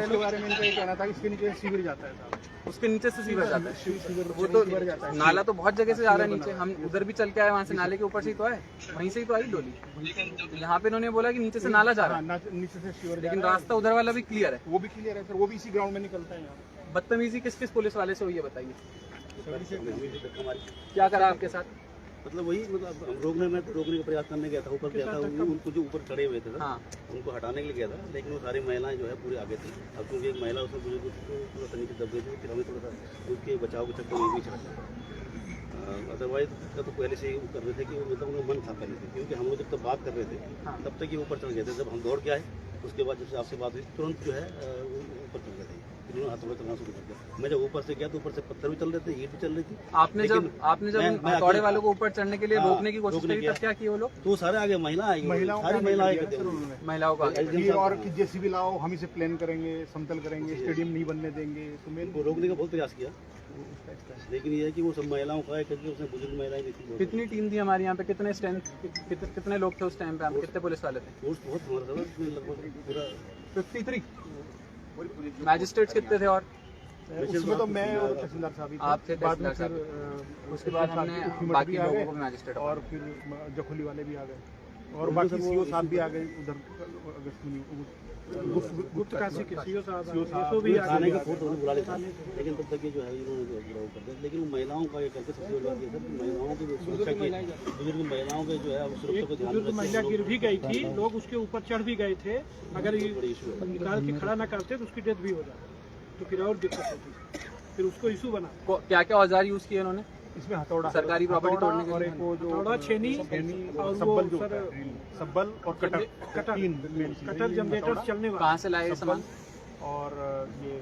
इसके बारे में इनका ये कहना था कि इसके नीचे सीवर जाता है साहब, उसके नीचे से सीवर जाता है। वो तो सीवर जाता है। नाला तो बहुत जगह से जा रहा है नीचे, हम उधर भी चल के आए, वहाँ से नाले के ऊपर से ही तो आए, वहीं से ही तो आई डोली। यहाँ पे इन्होंने बोला कि नीचे से नाला जा रहा है, नीचे से सीवर, लेकिन रास्ता उधर वाला भी क्लियर है। वो भी क्लियर है सर, वो भी इसी ग्राउंड में निकलता है। यहाँ बदतमीजी किस किस पुलिस वाले से हुई है बताइए, क्या करा आपके साथ? मतलब वही, मतलब रोकने का प्रयास करने गया था, ऊपर गया था, उनको जो ऊपर चढ़े हुए थे हाँ, उनको हटाने के लिए गया था, लेकिन वो सारी महिलाएं जो है पूरे आगे थी। अब क्योंकि एक महिला उसमें बुजुर्ग थोड़ा सा नीचे दब गई थी, फिर हमें थोड़ा सा उसके बचाव के चक्कर में भी चढ़ा। अदरवाइज का तो पहले से ही कर रहे थे कि मतलब उनका मन था पहले से, क्योंकि हम लोग जब तक बात कर रहे थे तब तक ये ऊपर चढ़ गए थे। जब हम दौड़ के आए उसके बाद जब से आपसे बात हुई तुरंत जो है ऊपर चढ़ गए थे, इन्होंने हथौड़े चलना शुरू कर दिया। मैं जब ऊपर से गया तो ऊपर से पत्थर भी चल रहे थे, ईंट भी चल रही थी। आपने जब हथौड़े वालों को ऊपर चढ़ने के लिए रोकने की कोशिश करी तब क्या किए वो लोग? तो सारे आगे महिला आई, सारी महिलाएं कहते हैं महिलाओं का और कि जेसीबी लाओ, हम इसे प्लान करेंगे, समतल करेंगे, स्टेडियम नहीं बनने देंगे। तो मैं उनको रोकने का बहुत प्रयास किया, लेकिन ये है कि वो सब महिलाओं का है, क्योंकि उसमें बुजुर्ग महिलाएं भी थी। कितनी टीम थी हमारे यहाँ पे, कितने स्ट्रेंथ, कितने लोग थे उस टाइम पे, कितने पुलिस वाले थे? फोर्स बहुत हमारा था, लगभग पूरा 53। मैजिस्ट्रेट्स कितने थे? और उसमें तो मैं और तहसीलदार साहब ही थे। आप थे बाद में तहसीलदार फिर उसके बाद हमने बाकी लोगों को भी मैजिस्ट्रेट और फिर जखोली वाले भी आ गए और बाकी सीओ साहब भी आ गए उधर। गुप्त काशी के सीओ साहब भी थाने का फोर्स बुला लेता, लेकिन तब तक ये जो है इन्होंने जो बुरा कर दिया। लेकिन महिलाओं का ये करके सबसे बड़ी बात ये था कि महिलाओं की जो सुरक्षा की, बुजुर्ग महिलाओं के जो है सुरक्षा को ध्यान में महिला गिर भी गई थी, लोग उसके ऊपर चढ़ भी गए थे। अगर निकाल के खड़ा ना करते तो उसकी डेथ भी हो जाती, तो फिर और दिक्कत होती। फिर उसको इशू बना। क्या क्या औजार यूज किए उन्होंने? इसमें हथौड़ा, सरकारी प्रॉपर्टी तोड़ने के और लिए एक वो जो हथौड़ा, छेनी और सब्बल, जो सब्बल और कटर जनरेटर चलने वाला। कहाँ से लाए ये सामान और ये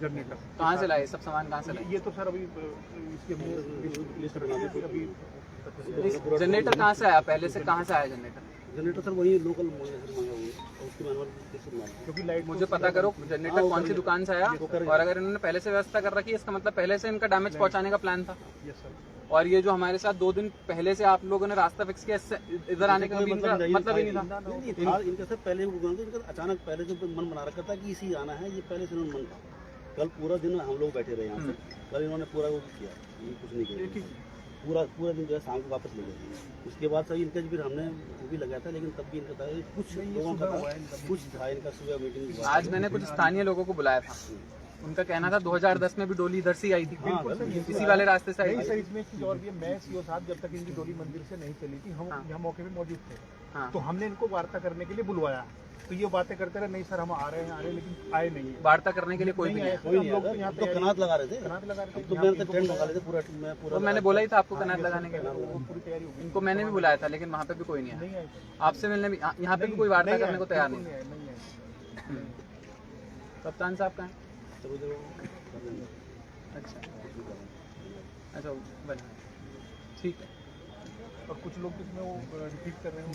जनरेटर कहाँ से लाए? सब सामान कहाँ से लाए? ये तो सर अभी इसके लिस्ट बना दी अभी। जनरेटर कहाँ से आया? पहले से कहाँ से आया जनरेटर? जनरेटर सर वही लोकल मंगा हुआ, उसके मैनुअल क्योंकि लाइट मुझे पता करो जनरेटर कौन सी दुकान से आया, और अगर इन्होंने पहले से व्यवस्था कर रखी है इसका मतलब पहले से इनका डैमेज पहुंचाने का प्लान था। Yes sir. और ये जो हमारे साथ 2 दिन पहले से आप लोगों ने रास्ता फिक्स किया, इधर आने का मतलब ही नहीं था। इनका सर पहले इनका अचानक पहले से मन बना रखा था कि इसी आना है, ये पहले से मन था। कल पूरा दिन हम लोग बैठे रहे यहाँ से, कल इन्होंने पूरा वो किया, ये कुछ नहीं किया, पूरा दिन जो है शाम को वापस ले गए। उसके बाद सर इनका फिर हमने वो भी लगाया था, लेकिन तब भी इनका था कुछ लोगों का कुछ था इनका सुबह मीटिंग। आज मैंने कुछ स्थानीय लोगों को बुलाया था, उनका कहना था 2010 में भी डोली इधर से आई थी, इसी वाले रास्ते से आई थी। सर इसमें एक चीज और भी है, मैं सीओ साहब जब तक इनकी डोली मंदिर से नहीं चली थी, हम यहाँ मौके पे मौजूद थे, तो हमने इनको वार्ता करने के लिए बुलवाया। तो ये बातें करते रहे, नहीं सर हम आ रहे हैं, लेकिन आए नहीं। वार्ता करने के लिए कोई भी नहीं आया। हम लोग तो यहाँ पे कनात लगा रहे थे, कनात लगा रहे थे, तो मैंने टेंट लगा रहे थे पूरा। तो मैंने बोला ही था आपको कनात लगाने के लिए, पूरी तैयारी हो गई। इनको मैंने भी बुलाया था, लेकिन वहाँ पे भी कोई नहीं आया। आपसे मिलने भी, यहाँ पे भी कोई वार्ता करने को तैयार नहीं। कप्तान साहब कहाँ हैं? अच्छा बना, ठीक है। और कुछ लोग इसमें वो रिपीट कर रहे हैं,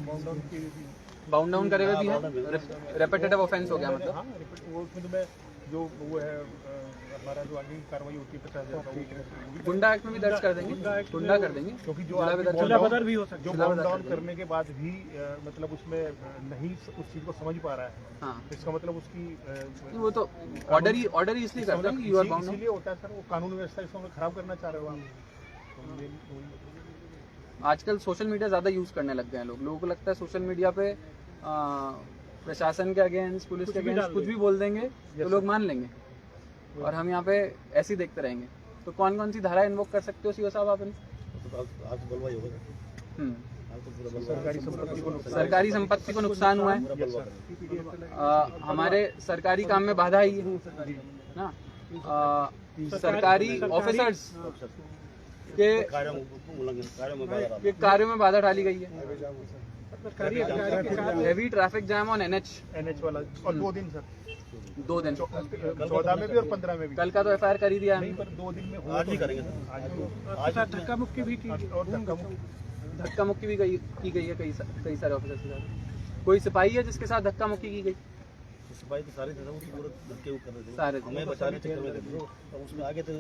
बाउंड डाउन करे हुए भी हैं, रेपिटेटिव ऑफेंस हो गया मतलब। हाँ, वो उसमें तो मैं जो वो है हमारा जो आगे कार्रवाई होती है 50,000 गुंडा एक्ट में भी दर्ज कर देंगे, गुंडा कर देंगे, क्योंकि जो बदल भी हो सकता जो बाउंड डाउन करने के बाद भी मतलब उसमें नहीं उस चीज को समझ पा रहा है। हाँ, इसका मतलब उसकी वो तो ऑर्डर ही इसलिए करते हैं कि यू आर बाउंड। इसलिए होता है सर, वो कानून व्यवस्था इसको खराब करना चाह रहे हो आप। आजकल सोशल मीडिया ज़्यादा यूज़ करने लग गए हैं लोग, लोगों को लगता है सोशल मीडिया पे प्रशासन के अगेंस्ट, पुलिस के अगेंस्ट कुछ भी बोल देंगे तो लोग मान लेंगे, और हम यहाँ पे ऐसे ही देखते रहेंगे। तो कौन कौन सी धारा इन्वोक कर सकते हो सीओ साहब आप? सरकारी संपत्ति को नुकसान हुआ है, हमारे सरकारी काम में बाधा आई है ना, सरकारी ऑफिसर्स के कार्यों में बाधा डाली गई है, heavy traffic jam on NH वाला। और 2 दिन सर, 2 दिन 14 में भी और 15 में भी। कल का तो FIR कर ही दिया है, पर 2 दिन में आज ही करेंगे सर। आज धक्का मुक्की भी की, और धक्का मुक्की भी की गई है कई सारे ऑफिसर के साथ। कोई सिपाही है जिसके साथ धक्का मुक्की की गई? सिपाही तो सारे थे, वो पूरे धक्के कर रहे थे, सारे हमें बचाने चक्कर में थे। तो उसमें आगे तो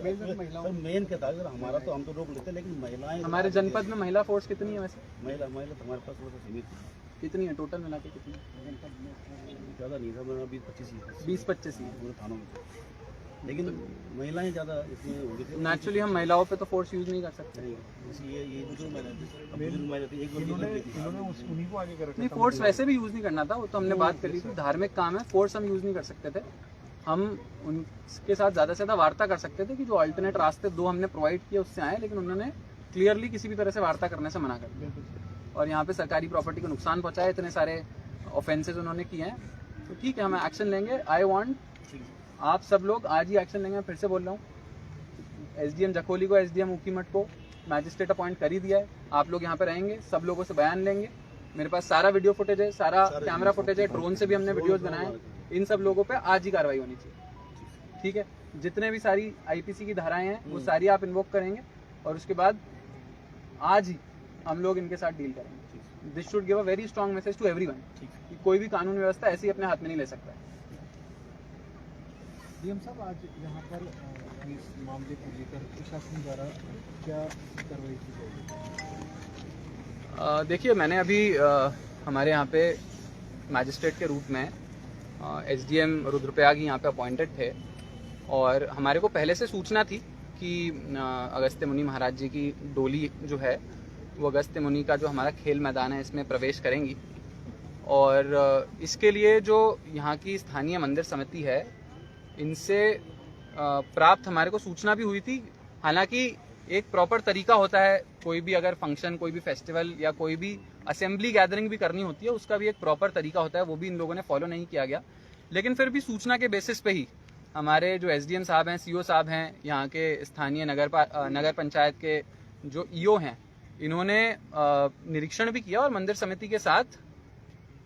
मेन क्या था, हमारा तो हम तो रोक लेते, लेकिन महिलाएं हमारे जनपद में महिला फोर्स कितनी है वैसे? महिला तो हमारे पास थोड़ा सा सीमित है। कितनी है टोटल मिला के? कितनी? ज़्यादा नहीं था, मेरा 20-25 ही 20-25 ही है। पूरे थानों में, लेकिन महिलाएं ज़्यादा इसमें होंगी थी। नेचुरली हम महिलाओं पे तो फोर्स यूज़ नहीं कर सकते। नहीं, ये बुजुर्ग महिला थी, अब बुजुर्ग महिला थी, एक इन्होंने उन्हीं को आगे कर रखा नहीं, था। फोर्स वैसे भी यूज़ नहीं करना था, वो तो हमने बात करी थी। धार्मिक काम है, फोर्स हम यूज़ नहीं कर सकते थे। हम उनके साथ ज़्यादा से ज़्यादा वार्ता कर सकते थे कि जो अल्टरनेट रास्ते 2 हमने प्रोवाइड किए उससे आए, लेकिन उन्होंने क्लियरली किसी भी तरह से वार्ता करने से मना कर दिया और यहाँ पे सरकारी प्रॉपर्टी को नुकसान पहुँचाया, इतने सारे ऑफेंसेस उन्होंने किए हैं। तो ठीक है, हम एक्शन लेंगे। आई वांट आप सब लोग आज ही एक्शन लेंगे। मैं फिर से बोल रहा हूँ, एसडीएम जखोली को, एसडीएम ऊखीमठ को मैजिस्ट्रेट अपॉइंट कर ही दिया है। आप लोग यहाँ पे रहेंगे, सब लोगों से बयान लेंगे। मेरे पास सारा वीडियो फुटेज है, सारा कैमरा फुटेज है, ड्रोन से भी हमने वीडियोज बनाए। इन सब लोगों पे आज ही कार्रवाई होनी चाहिए, ठीक है? जितने भी सारी आईपीसी की धाराएं हैं वो सारी आप इन्वोक करेंगे और उसके बाद आज ही हम लोग इनके साथ डील करेंगे। This should give a very strong message to everyone कि कोई भी कानून व्यवस्था ऐसे ही अपने हाथ में नहीं ले सकता है। डीएम साहब, आज यहाँ पर इस मामले को लेकर प्रशासन द्वारा क्या कार्रवाई की जाएगी? देखिए, मैंने अभी हमारे यहाँ पे मैजिस्ट्रेट के रूप में एसडीएम रुद्रप्रयाग यहाँ पे अपॉइंटेड थे और हमारे को पहले से सूचना थी कि अगस्त्य मुनि महाराज जी की डोली जो है वो अगस्त्य मुनि का जो हमारा खेल मैदान है इसमें प्रवेश करेंगी और इसके लिए जो यहाँ की स्थानीय मंदिर समिति है इनसे प्राप्त हमारे को सूचना भी हुई थी। हालांकि एक प्रॉपर तरीका होता है, कोई भी अगर फंक्शन, कोई भी फेस्टिवल या कोई भी असेंबली गैदरिंग भी करनी होती है, उसका भी एक प्रॉपर तरीका होता है, वो भी इन लोगों ने फॉलो नहीं किया गया। लेकिन फिर भी सूचना के बेसिस पे ही हमारे जो एसडीएम साहब हैं, सीओ साहब हैं, यहाँ के स्थानीय नगर पंचायत के जो ईओ हैं, इन्होंने निरीक्षण भी किया और मंदिर समिति के साथ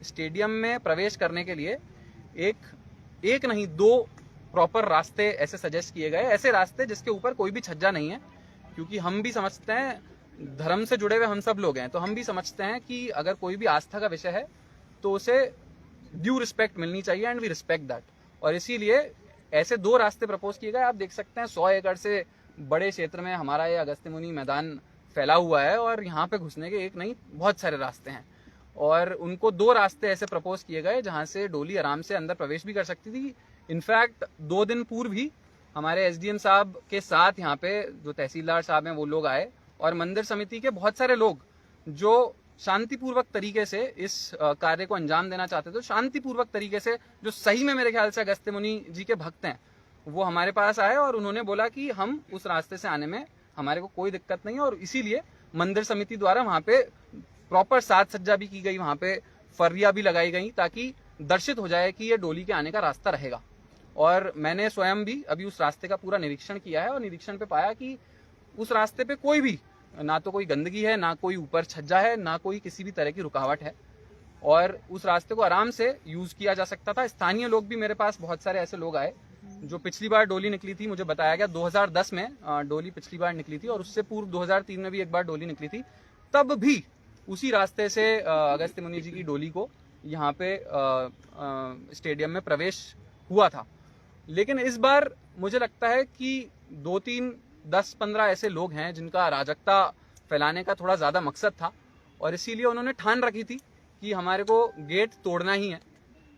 स्टेडियम में प्रवेश करने के लिए एक नहीं 2 प्रॉपर रास्ते ऐसे सजेस्ट किए गए, ऐसे रास्ते जिसके ऊपर कोई भी छज्जा नहीं है। क्योंकि हम भी समझते हैं, धर्म से जुड़े हुए हम सब लोग हैं, तो हम भी समझते हैं कि अगर कोई भी आस्था का विषय है तो उसे ड्यू रिस्पेक्ट मिलनी चाहिए एंड वी रिस्पेक्ट दैट। और इसीलिए ऐसे 2 रास्ते प्रपोज किए गए। आप देख सकते हैं 100 एकड़ से बड़े क्षेत्र में हमारा ये अगस्त्य मुनि मैदान फैला हुआ है और यहाँ पे घुसने के एक नहीं बहुत सारे रास्ते हैं और उनको 2 रास्ते ऐसे प्रपोज किए गए जहाँ से डोली आराम से अंदर प्रवेश भी कर सकती थी। इनफैक्ट 2 दिन पूर्व ही हमारे एसडीएम साहब के साथ यहाँ पे जो तहसीलदार साहब हैं वो लोग आए और मंदिर समिति के बहुत सारे लोग जो शांतिपूर्वक तरीके से इस कार्य को अंजाम देना चाहते थे, शांतिपूर्वक तरीके से, जो सही में मेरे ख्याल से अगस्त्य मुनि जी के भक्त हैं, वो हमारे पास आए और उन्होंने बोला कि हम उस रास्ते से आने में हमारे को कोई दिक्कत नहीं है और इसीलिए मंदिर समिति द्वारा वहाँ पे प्रॉपर साज सज्जा भी की गई, वहाँ पे फर्रियाँ भी लगाई गई ताकि दर्शित हो जाए कि ये डोली के आने का रास्ता रहेगा। और मैंने स्वयं भी अभी उस रास्ते का पूरा निरीक्षण किया है और निरीक्षण पे पाया कि उस रास्ते पे कोई भी, ना तो कोई गंदगी है, ना कोई ऊपर छज्जा है, ना कोई किसी भी तरह की रुकावट है और उस रास्ते को आराम से यूज किया जा सकता था। स्थानीय लोग भी, मेरे पास बहुत सारे ऐसे लोग आए जो पिछली बार डोली निकली थी, मुझे बताया गया 2010 में डोली पिछली बार निकली थी और उससे पूर्व 2003 में भी एक बार डोली निकली थी, तब भी उसी रास्ते से अगस्त्य मुनि जी की डोली को यहाँ पे स्टेडियम में प्रवेश हुआ था। लेकिन इस बार मुझे लगता है कि 2, 3, 10, 15 ऐसे लोग हैं जिनका अराजकता फैलाने का थोड़ा ज़्यादा मकसद था और इसीलिए उन्होंने ठान रखी थी कि हमारे को गेट तोड़ना ही है।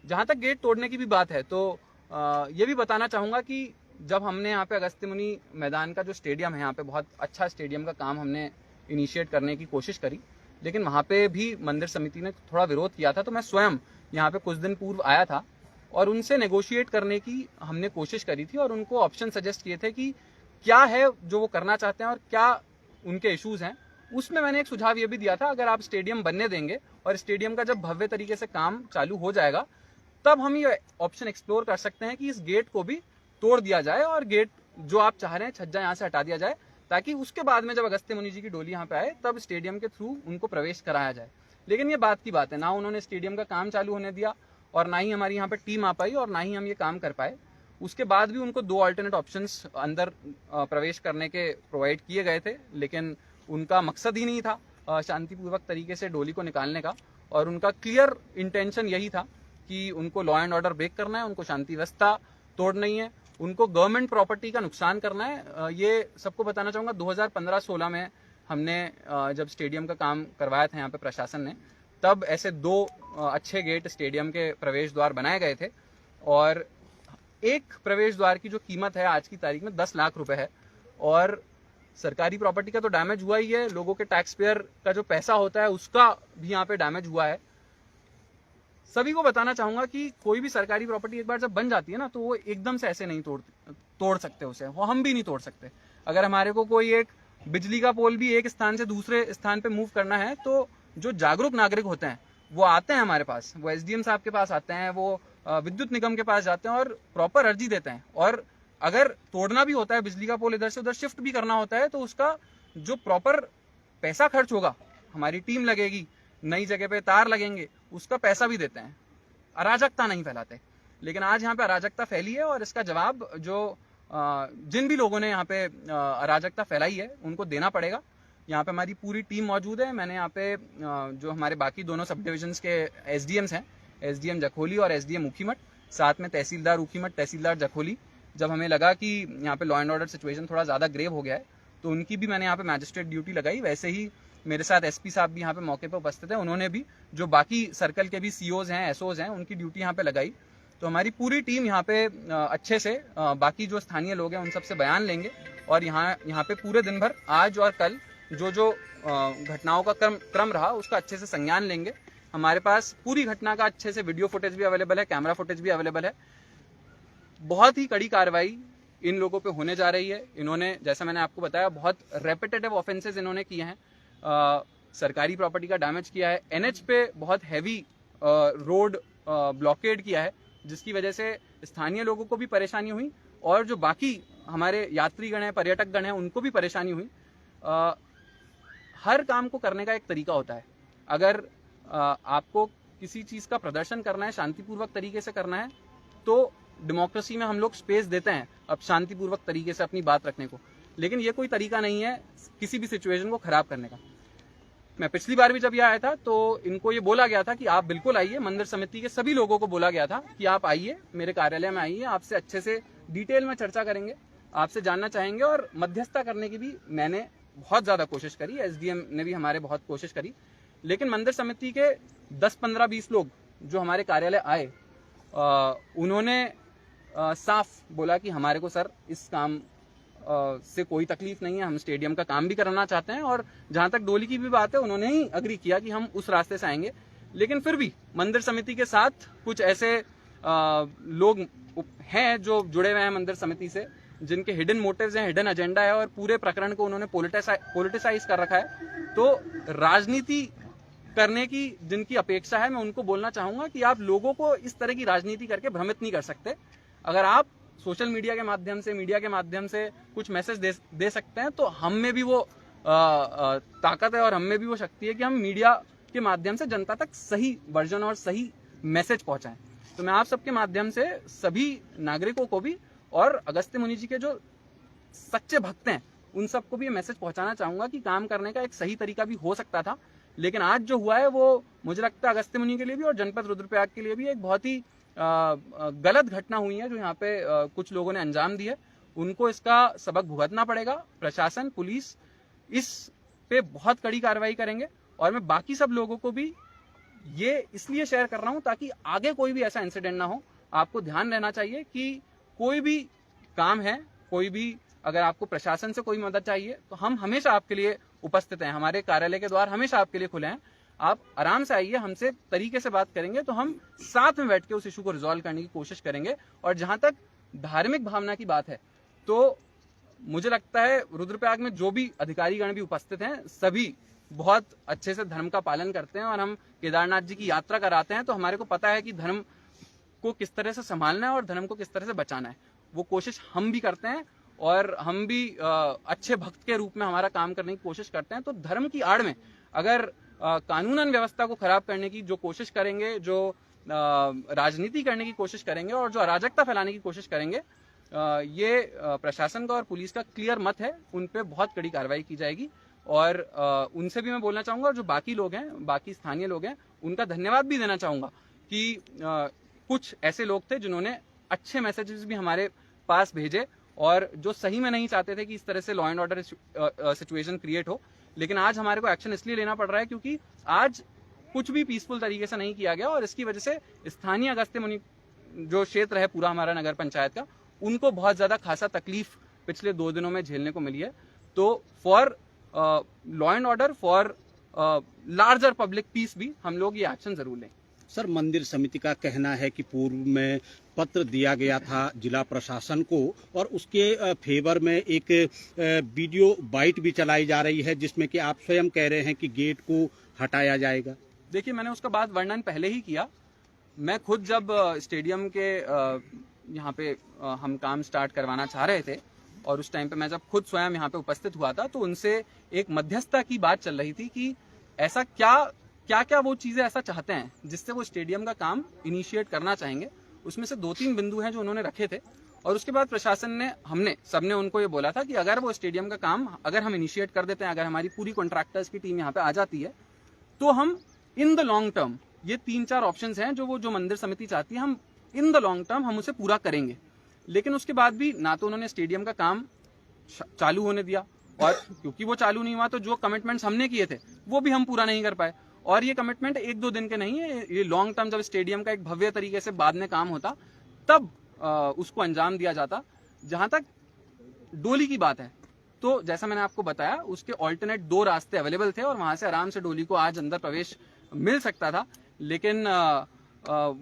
जहाँ तक गेट तोड़ने की भी बात है तो ये भी बताना चाहूँगा कि जब हमने यहाँ पे अगस्त्य मुनि मैदान का जो स्टेडियम है, यहाँ पे बहुत अच्छा स्टेडियम का काम हमने इनिशिएट करने की कोशिश करी, लेकिन वहाँ पे भी मंदिर समिति ने थोड़ा विरोध किया था। तो मैं स्वयं यहाँ पे कुछ दिन पूर्व आया था और उनसे नेगोशिएट करने की हमने कोशिश करी थी और उनको ऑप्शन सजेस्ट किए थे कि क्या है जो वो करना चाहते हैं और क्या उनके इश्यूज हैं। उसमें मैंने एक सुझाव ये भी दिया था, अगर आप स्टेडियम बनने देंगे और स्टेडियम का जब भव्य तरीके से काम चालू हो जाएगा तब हम ये ऑप्शन एक्सप्लोर कर सकते हैं कि इस गेट को भी तोड़ दिया जाए और गेट जो आप चाह रहे हैं छज्जा यहाँ से हटा दिया जाए, ताकि उसके बाद में जब अगस्त्य मुनि जी की डोली यहाँ पे आए तब स्टेडियम के थ्रू उनको प्रवेश कराया जाए। लेकिन ये बात की बात है, ना उन्होंने स्टेडियम का काम चालू होने दिया और ना ही हमारी यहाँ पे टीम आ पाई और ना ही हम ये काम कर पाए। उसके बाद भी उनको 2 अल्टरनेट ऑप्शंस अंदर प्रवेश करने के प्रोवाइड किए गए थे, लेकिन उनका मकसद ही नहीं था शांतिपूर्वक तरीके से डोली को निकालने का और उनका क्लियर इंटेंशन यही था कि उनको लॉ एंड ऑर्डर ब्रेक करना है, उनको शांति व्यवस्था तोड़ना ही है, उनको गवर्नमेंट प्रॉपर्टी का नुकसान करना है। ये सबको बताना चाहूँगा 2015-16 में हमने जब स्टेडियम का काम करवाया था यहाँ पे प्रशासन ने, तब ऐसे 2 अच्छे गेट स्टेडियम के प्रवेश द्वार बनाए गए थे और एक प्रवेश द्वार की जो कीमत है आज की तारीख में 10 लाख रुपए है और सरकारी प्रॉपर्टी का तो डैमेज हुआ ही है, लोगों के टैक्स पेयर का जो पैसा होता है उसका भी यहाँ पे डैमेज हुआ है। सभी को बताना चाहूंगा कि कोई भी सरकारी प्रॉपर्टी एक बार जब बन जाती है ना तो वो एकदम से ऐसे नहीं तोड़ सकते उसे, वो हम भी नहीं तोड़ सकते। अगर हमारे को कोई एक बिजली का पोल भी एक स्थान से दूसरे स्थान पे मूव करना है तो जो जागरूक नागरिक होते हैं वो आते हैं हमारे पास, वो एसडीएम साहब के पास आते हैं, वो विद्युत निगम के पास जाते हैं और प्रॉपर अर्जी देते हैं। और अगर तोड़ना भी होता है, बिजली का पोल इधर से उधर शिफ्ट भी करना होता है तो उसका जो प्रॉपर पैसा खर्च होगा, हमारी टीम लगेगी, नई जगह पे तार लगेंगे, उसका पैसा भी देते हैं। अराजकता नहीं फैलाते। लेकिन आज यहाँ पे अराजकता फैली है और इसका जवाब जो जिन भी लोगों ने यहाँ पे अराजकता फैलाई है उनको देना पड़ेगा। यहाँ पे हमारी पूरी टीम मौजूद है। मैंने यहाँ पे जो हमारे बाकी दोनों सब डिविजन्स के एसडीएम्स हैं, एसडीएम जखोली और एसडीएम ऊखीमठ, साथ में तहसीलदार ऊखीमठ, तहसीलदार जखोली, जब हमें लगा कि यहाँ पे लॉ एंड ऑर्डर सिचुएशन थोड़ा ज़्यादा ग्रेव हो गया है तो उनकी भी मैंने यहाँ पे मैजिस्ट्रेट ड्यूटी लगाई। वैसे ही मेरे साथ एसपी साहब भी यहाँ पे मौके पे उपस्थित हैं, उन्होंने भी जो बाकी सर्कल के भी सीओज हैं, एसओज हैं, उनकी ड्यूटी यहाँ पे लगाई। तो हमारी पूरी टीम यहाँ पे अच्छे से बाकी जो स्थानीय लोग हैं उन सबसे बयान लेंगे और यहाँ पे पूरे दिन भर आज और कल जो घटनाओं का क्रम रहा उसका अच्छे से संज्ञान लेंगे। हमारे पास पूरी घटना का अच्छे से वीडियो फुटेज भी अवेलेबल है, कैमरा फुटेज भी अवेलेबल है। बहुत ही कड़ी कार्रवाई इन लोगों पे होने जा रही है। इन्होंने, जैसा मैंने आपको बताया, बहुत रेपिटेटिव ऑफेंसेस इन्होंने किए हैं। सरकारी प्रॉपर्टी का डैमेज किया है, एनएच पे बहुत हैवी रोड ब्लॉकेड किया है जिसकी वजह से स्थानीय लोगों को भी परेशानी हुई और जो बाकी हमारे यात्रीगण हैं, पर्यटकगण हैं, उनको भी परेशानी हुई। हर काम को करने का एक तरीका होता है। अगर आपको किसी चीज का प्रदर्शन करना है, शांतिपूर्वक तरीके से करना है, तो डेमोक्रेसी में हम लोग स्पेस देते हैं अब शांतिपूर्वक तरीके से अपनी बात रखने को, लेकिन ये कोई तरीका नहीं है किसी भी सिचुएशन को खराब करने का। मैं पिछली बार भी जब यहाँ आया था तो इनको ये बोला गया था कि आप बिल्कुल आइए, मंदिर समिति के सभी लोगों को बोला गया था कि आप आइए, मेरे कार्यालय में आइए, आपसे अच्छे से डिटेल में चर्चा करेंगे, आपसे जानना चाहेंगे। और मध्यस्थता करने की भी मैंने बहुत ज्यादा कोशिश करी, एसडीएम ने भी हमारे बहुत कोशिश करी, लेकिन मंदिर समिति के 10, 15, 20 लोग जो हमारे कार्यालय आए उन्होंने साफ बोला कि हमारे को सर इस काम से कोई तकलीफ नहीं है, हम स्टेडियम का काम भी करना चाहते हैं। और जहां तक डोली की भी बात है, उन्होंने ही अग्री किया कि हम उस रास्ते से आएंगे। लेकिन फिर भी मंदिर समिति के साथ कुछ ऐसे लोग हैं जो जुड़े हुए हैं मंदिर समिति से, जिनके हिडन मोटिव्स हैं, हिडन एजेंडा है और पूरे प्रकरण को उन्होंने पॉलिटिसाइज कर रखा है। तो राजनीति करने की जिनकी अपेक्षा है, मैं उनको बोलना चाहूंगा कि आप लोगों को इस तरह की राजनीति करके भ्रमित नहीं कर सकते। अगर आप सोशल मीडिया के माध्यम से, मीडिया के माध्यम से कुछ मैसेज दे सकते हैं तो हम में भी वो ताकत है और हम में भी वो शक्ति है कि हम मीडिया के माध्यम से जनता तक सही वर्जन और सही मैसेज पहुंचाएं। तो मैं आप सबके माध्यम से सभी नागरिकों को भी और अगस्त्य मुनि जी के जो सच्चे भक्त हैं उन सबको भी ये मैसेज पहुंचाना चाहूंगा कि काम करने का एक सही तरीका भी हो सकता था, लेकिन आज जो हुआ है वो मुझे लगता है अगस्त्य मुनि के लिए भी और जनपद रुद्रप्रयाग के लिए भी एक बहुत ही गलत घटना हुई है जो यहाँ पे कुछ लोगों ने अंजाम दी है। उनको इसका सबक भुगतना पड़ेगा। प्रशासन, पुलिस इस पे बहुत कड़ी कार्रवाई करेंगे और मैं बाकी सब लोगों को भी ये इसलिए शेयर कर रहा हूं ताकि आगे कोई भी ऐसा इंसिडेंट ना हो। आपको ध्यान रहना चाहिए कि कोई भी काम है, कोई भी अगर आपको प्रशासन से कोई मदद चाहिए तो हम हमेशा आपके लिए उपस्थित हैं। हमारे कार्यालय के द्वार हमेशा आपके लिए खुले हैं। आप आराम से आइए, हमसे तरीके से बात करेंगे तो हम साथ में बैठ के उस इशू को रिजॉल्व करने की कोशिश करेंगे। और जहां तक धार्मिक भावना की बात है तो मुझे लगता है रुद्रप्रयाग में जो भी अधिकारीगण भी उपस्थित हैं सभी बहुत अच्छे से धर्म का पालन करते हैं और हम केदारनाथ जी की यात्रा कराते हैं तो हमारे को पता है कि धर्म को किस तरह से संभालना है और धर्म को किस तरह से बचाना है। वो कोशिश हम भी करते हैं और हम भी अच्छे भक्त के रूप में हमारा काम करने की कोशिश करते हैं। तो धर्म की आड़ में अगर कानूनन व्यवस्था को खराब करने की जो कोशिश करेंगे, जो राजनीति करने की कोशिश करेंगे और जो अराजकता फैलाने की कोशिश करेंगे, ये प्रशासन का और पुलिस का क्लियर मत है, उन पे बहुत कड़ी कार्रवाई की जाएगी। और उनसे भी मैं बोलना चाहूंगा, जो बाकी लोग हैं, बाकी स्थानीय लोग हैं, उनका धन्यवाद भी देना चाहूंगा कि कुछ ऐसे लोग थे जिन्होंने अच्छे मैसेजेस भी हमारे पास भेजे और जो सही में नहीं चाहते थे कि इस तरह से law and order situation create हो। लेकिन आज हमारे को एक्शन इसलिए लेना पड़ रहा है क्योंकि आज कुछ भी पीसफुल तरीके से नहीं किया गया और इसकी वजह से स्थानीय अगस्त्यमुनि जो क्षेत्र है पूरा हमारा नगर पंचायत का, उनको बहुत ज्यादा खासा तकलीफ पिछले 2 दिनों में झेलने को मिली है। तो for law and order, for larger public piece भी हम लोग ये एक्शन जरूर लें। सर, मंदिर समिति का कहना है कि पूर्व में पत्र दिया गया था जिला प्रशासन को और उसके फेवर में एक वीडियो बाइट भी चलाई जा रही है जिसमें कि आप स्वयं कह रहे हैं कि गेट को हटाया जाएगा। देखिए, मैंने उसका बात वर्णन पहले ही किया। मैं खुद जब स्टेडियम के यहाँ पे हम काम स्टार्ट करवाना चाह रहे थे और उस टाइम पे मैं जब खुद स्वयं यहाँ पे उपस्थित हुआ था तो उनसे एक मध्यस्थता की बात चल रही थी कि ऐसा क्या वो चीजें ऐसा चाहते हैं जिससे वो स्टेडियम का काम इनिशिएट करना चाहेंगे। उसमें से 2-3 बिंदु हैं जो उन्होंने रखे थे और उसके बाद प्रशासन ने, हमने सबने उनको ये बोला था कि अगर वो स्टेडियम का काम अगर हम इनिशिएट कर देते हैं, अगर हमारी पूरी कॉन्ट्रैक्टर्स की टीम यहाँ पे आ जाती है तो हम इन द लॉन्ग टर्म, ये 3-4 ऑप्शंस हैं जो मंदिर समिति चाहती है, हम इन द लॉन्ग टर्म हम उसे पूरा करेंगे। लेकिन उसके बाद भी ना तो उन्होंने स्टेडियम का काम चालू होने दिया और क्योंकि वो चालू नहीं हुआ तो जो कमिटमेंट्स हमने किए थे वो भी हम पूरा नहीं कर पाए। और ये कमिटमेंट 1-2 दिन के नहीं है, ये लॉन्ग टर्म, जब स्टेडियम का एक भव्य तरीके से बाद में काम होता तब उसको अंजाम दिया जाता। जहां तक डोली की बात है तो जैसा मैंने आपको बताया उसके ऑल्टरनेट 2 रास्ते अवेलेबल थे और वहां से आराम से डोली को आज अंदर प्रवेश मिल सकता था। लेकिन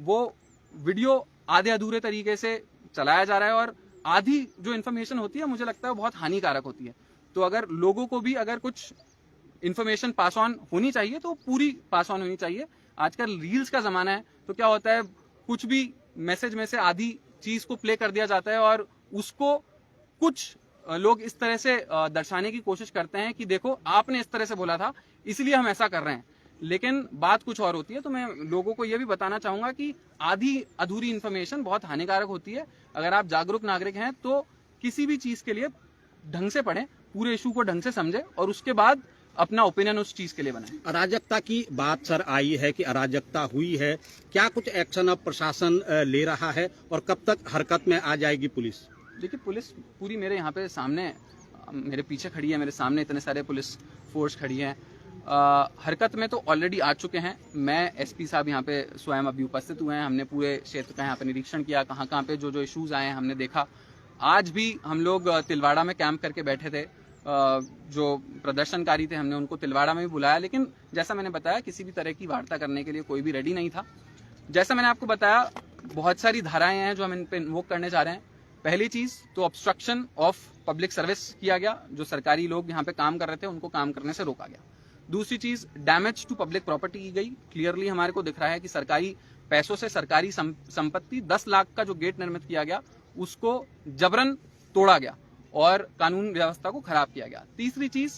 वो वीडियो आधे अधूरे तरीके से चलाया जा रहा है और आधी जो इन्फॉर्मेशन होती है मुझे लगता है बहुत हानिकारक होती है। तो अगर लोगों को भी अगर कुछ इन्फॉर्मेशन पास ऑन होनी चाहिए तो पूरी पास ऑन होनी चाहिए। आजकल रील्स का जमाना है तो क्या होता है, कुछ भी मैसेज में से आधी चीज को प्ले कर दिया जाता है और उसको कुछ लोग इस तरह से दर्शाने की कोशिश करते हैं कि देखो आपने इस तरह से बोला था इसलिए हम ऐसा कर रहे हैं, लेकिन बात कुछ और होती है। तो मैं लोगों को यह भी बताना चाहूंगा कि आधी अधूरी इन्फॉर्मेशन बहुत हानिकारक होती है। अगर आप जागरूक नागरिक हैं तो किसी भी चीज के लिए ढंग से पढ़ें, पूरे इशू को ढंग से समझें और उसके बाद अपना ओपिनियन उस चीज के लिए बनाएं। अराजकता की बात सर आई है कि अराजकता हुई है, क्या कुछ एक्शन अब प्रशासन ले रहा है और कब तक हरकत में आ जाएगी पुलिस? देखिए, पुलिस पूरी मेरे यहाँ पे सामने, मेरे पीछे खड़ी है, मेरे सामने इतने सारे पुलिस फोर्स खड़ी है। हरकत में तो ऑलरेडी आ चुके हैं। मैं एसपी साहब यहाँ पे स्वयं अभी उपस्थित हुए हैं। हमने पूरे क्षेत्र का यहाँ पे निरीक्षण किया, कहाँ पे जो इश्यूज आए हैं हमने देखा। आज भी हम लोग तिलवाड़ा में कैंप करके बैठे थे। जो प्रदर्शनकारी थे हमने उनको तिलवाड़ा में भी बुलाया, लेकिन जैसा मैंने बताया किसी भी तरह की वार्ता करने के लिए कोई भी रेडी नहीं था। जैसा मैंने आपको बताया बहुत सारी धाराएं हैं जो हम इन पे इन्वोक करने जा रहे हैं। पहली चीज तो ऑब्स्ट्रक्शन ऑफ पब्लिक सर्विस किया गया, जो सरकारी लोग यहाँ पे काम कर रहे थे उनको काम करने से रोका गया। दूसरी चीज डैमेज टू पब्लिक प्रॉपर्टी की गई। क्लियरली हमारे को दिख रहा है कि सरकारी पैसों से सरकारी संपत्ति 10 लाख का जो गेट निर्मित किया गया उसको जबरन तोड़ा गया और कानून व्यवस्था को खराब किया गया। तीसरी चीज,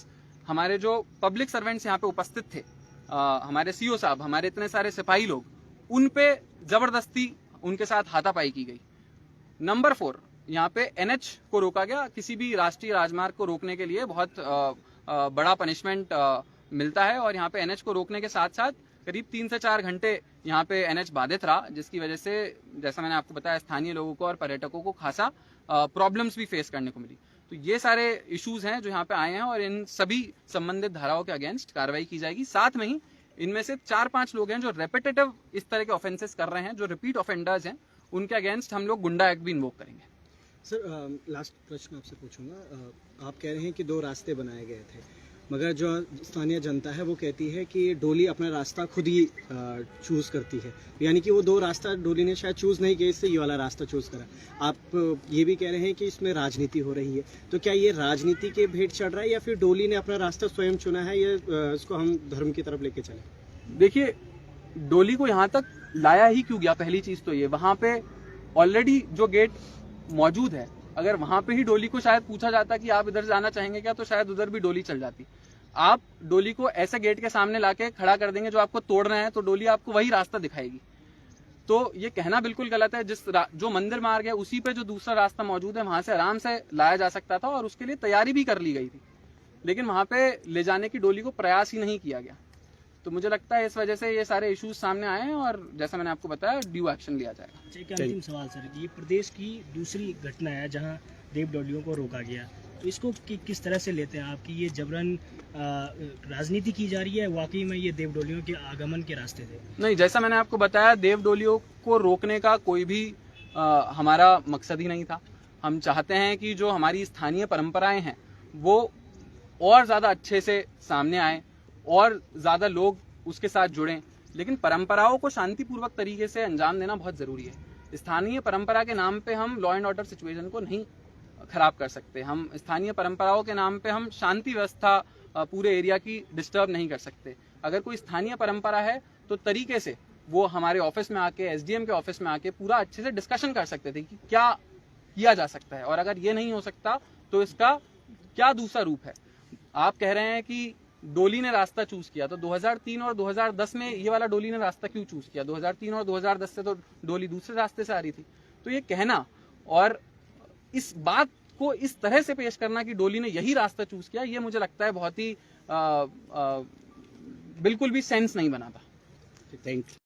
हमारे जो पब्लिक सर्वेंट्स यहाँ पे उपस्थित थे, हमारे सीओ साहब, हमारे इतने सारे सिपाही लोग, उन पे जबरदस्ती उनके साथ हाथापाई की गई। नंबर 4, यहाँ पे एनएच को रोका गया। किसी भी राष्ट्रीय राजमार्ग को रोकने के लिए बहुत बड़ा पनिशमेंट मिलता है और यहाँ पे एनएच को रोकने के साथ साथ करीब 3 से 4 घंटे यहाँ पे एनएच बाधित रहा, जिसकी वजह से जैसा मैंने आपको बताया स्थानीय लोगों को और पर्यटकों को खासा प्रॉब्लम्स भी फेस करने को मिली। तो ये सारे इश्यूज हैं जो यहाँ पे आए हैं और इन सभी संबंधित धाराओं के अगेंस्ट कार्रवाई की जाएगी। साथ में ही इनमें से 4-5 लोग हैं जो रेपिटेटिव इस तरह के ऑफेंसेस कर रहे हैं, जो रिपीट ऑफेंडर्स हैं, उनके अगेंस्ट हम लोग गुंडा एक्ट भी इन्वोक करेंगे। सर, लास्ट प्रश्न आपसे पूछूंगा। आप कह रहे हैं कि 2 रास्ते बनाए गए थे, मगर जो स्थानीय जनता है वो कहती है कि डोली अपना रास्ता खुद ही चूज़ करती है, यानी कि वो 2 रास्ता डोली ने शायद चूज़ नहीं किया, इससे ये वाला रास्ता चूज़ करा। आप ये भी कह रहे हैं कि इसमें राजनीति हो रही है, तो क्या ये राजनीति के भेंट चढ़ रहा है या फिर डोली ने अपना रास्ता स्वयं चुना है, या इसको हम धर्म की तरफ लेके चले? देखिए, डोली को यहाँ तक लाया ही क्यों गया, पहली चीज तो ये, वहां पे ऑलरेडी जो गेट मौजूद है, अगर वहां पे ही डोली को शायद पूछा जाता कि आप इधर जाना चाहेंगे क्या, तो शायद उधर भी डोली चल जाती। आप डोली को ऐसे गेट के सामने लाके खड़ा कर देंगे जो आपको तोड़ रहे हैं, तो डोली आपको वही रास्ता दिखाएगी। तो ये कहना बिल्कुल गलत है। जो मंदिर मार्ग है उसी पे जो दूसरा रास्ता मौजूद है वहां से आराम से लाया जा सकता था और उसके लिए तैयारी भी कर ली गई थी, लेकिन वहां पे ले जाने की डोली को प्रयास ही नहीं किया गया। तो मुझे लगता है इस वजह से ये सारे इश्यूज सामने आए हैं और जैसा मैंने आपको बताया ड्यू एक्शन लिया जाएगा। एक अंतिम सवाल सर, ये प्रदेश की दूसरी घटना है जहां देव डोलियों को रोका गया, तो इसको किस तरह से लेते हैं आप कि ये जबरन राजनीति की जा रही है, वाकई में ये देवडोलियों के आगमन के रास्ते थे? नहीं, जैसा मैंने आपको बताया, देवडोलियों को रोकने का कोई भी हमारा मकसद ही नहीं था। हम चाहते हैं कि जो हमारी स्थानीय परंपराएं हैं वो और ज़्यादा अच्छे से सामने आए और ज़्यादा लोग उसके साथ जुड़ें, लेकिन परंपराओं को शांतिपूर्वक तरीके से अंजाम देना बहुत ज़रूरी है। स्थानीय परंपरा के नाम पे हम लॉ एंड ऑर्डर सिचुएशन को नहीं खराब कर सकते। हम स्थानीय परंपराओं के नाम पे हम शांति व्यवस्था पूरे एरिया की डिस्टर्ब नहीं कर सकते। अगर कोई स्थानीय परंपरा है तो तरीके से वो हमारे ऑफिस में आके, एसडीएम के ऑफिस में आके पूरा अच्छे से डिस्कशन कर सकते थे कि क्या किया जा सकता है, और अगर ये नहीं हो सकता तो इसका क्या दूसरा रूप है। आप कह रहे हैं कि डोली ने रास्ता चूज किया, तो 2003 और 2010 में ये वाला डोली ने रास्ता क्यों चूज किया? 2003 और 2010 से तो डोली दूसरे रास्ते से आ रही थी। तो ये कहना और इस बात को इस तरह से पेश करना कि डोली ने यही रास्ता चूज किया, ये मुझे लगता है बहुत ही बिल्कुल भी सेंस नहीं बनाता। Thank you.